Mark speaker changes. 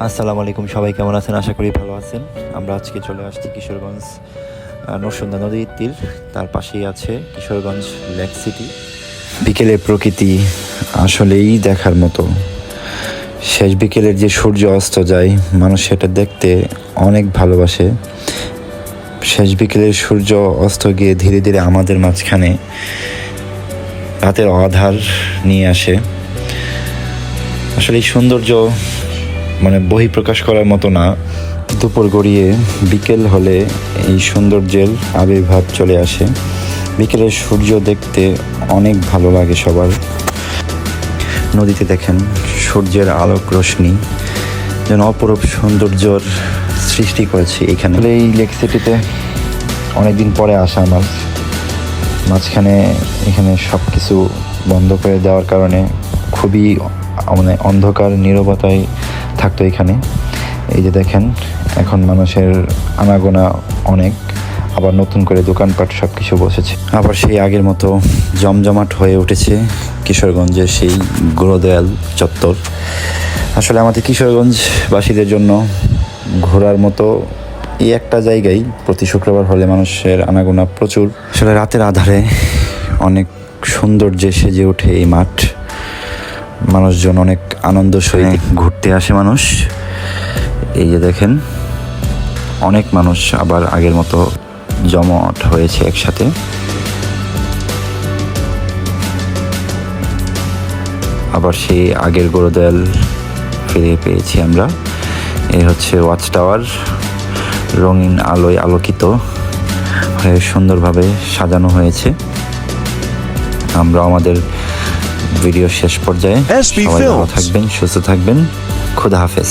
Speaker 1: আসসালামু আলাইকুম, সবাই কেমন আছেন? আশা করি ভালো আছেন। আমরা আজকে চলে আসছি কিশোরগঞ্জ নরসুন্দা নদীর তীর, তার পাশেই আছে কিশোরগঞ্জ লেক সিটি। বিকেলের প্রকৃতি আসলেই দেখার মতো। শেষ বিকেলের যে সূর্য অস্ত যায়, মানুষ সেটা দেখতে অনেক ভালোবাসে। শেষ বিকেলের সূর্য অস্ত গিয়ে ধীরে ধীরে আমাদের মাঝখানে রাতের আধার নিয়ে আসে। আসলে এই সৌন্দর্য বহিঃপ্রকাশ করার মতো না। দুপুর গড়িয়ে বিকেল হলে এই সৌন্দর্যের আবির্ভাব চলে আসে। বিকেলের সূর্য দেখতে অনেক ভালো লাগে সবার। নদীতে দেখেন সূর্যের আলোক রশ্মি যেন অপরূপ সৌন্দর্যর সৃষ্টি করেছে এখানে। এই লেক সিটিতে অনেকদিন পরে আসা আমার। মাঝখানে এখানে সব কিছু বন্ধ করে দেওয়ার কারণে খুবই অন্ধকার নীরবতায় থাকতো এখানে। এই যে দেখেন এখন মানুষের আনাগোনা অনেক, আবার নতুন করে দোকানপাট সব কিছু বসেছে। আবার সেই আগের মতো জমজমাট হয়ে উঠেছে কিশোরগঞ্জের সেই গুরুদয়াল চত্বর। আসলে আমাদের কিশোরগঞ্জবাসীদের জন্য ঘোরার মতো এই একটা জায়গায় প্রতি শুক্রবার হলে মানুষের আনাগোনা প্রচুর। আসলে রাতের আধারে অনেক সৌন্দর্যে সেজে ওঠে এই মাঠ। মানুষজন অনেক আনন্দ সহিত ঘুরতে আসে মানুষ। এই যে দেখেন অনেক মানুষ আবার আগের মতো জমাট হয়েছে একসাথে। আবার সেই আগের গুরুদয়াল ফিরে পেয়েছি আমরা। এই হচ্ছে ওয়াচ টাওয়ার, রঙিন আলোয় আলোকিত হয়ে সুন্দরভাবে সাজানো হয়েছে। আমরা আমাদের ভিডিও শেষ পর্যায়ে। সবাই ভালো থাকবেন, সুস্থ থাকবেন। খুদা হাফেজ।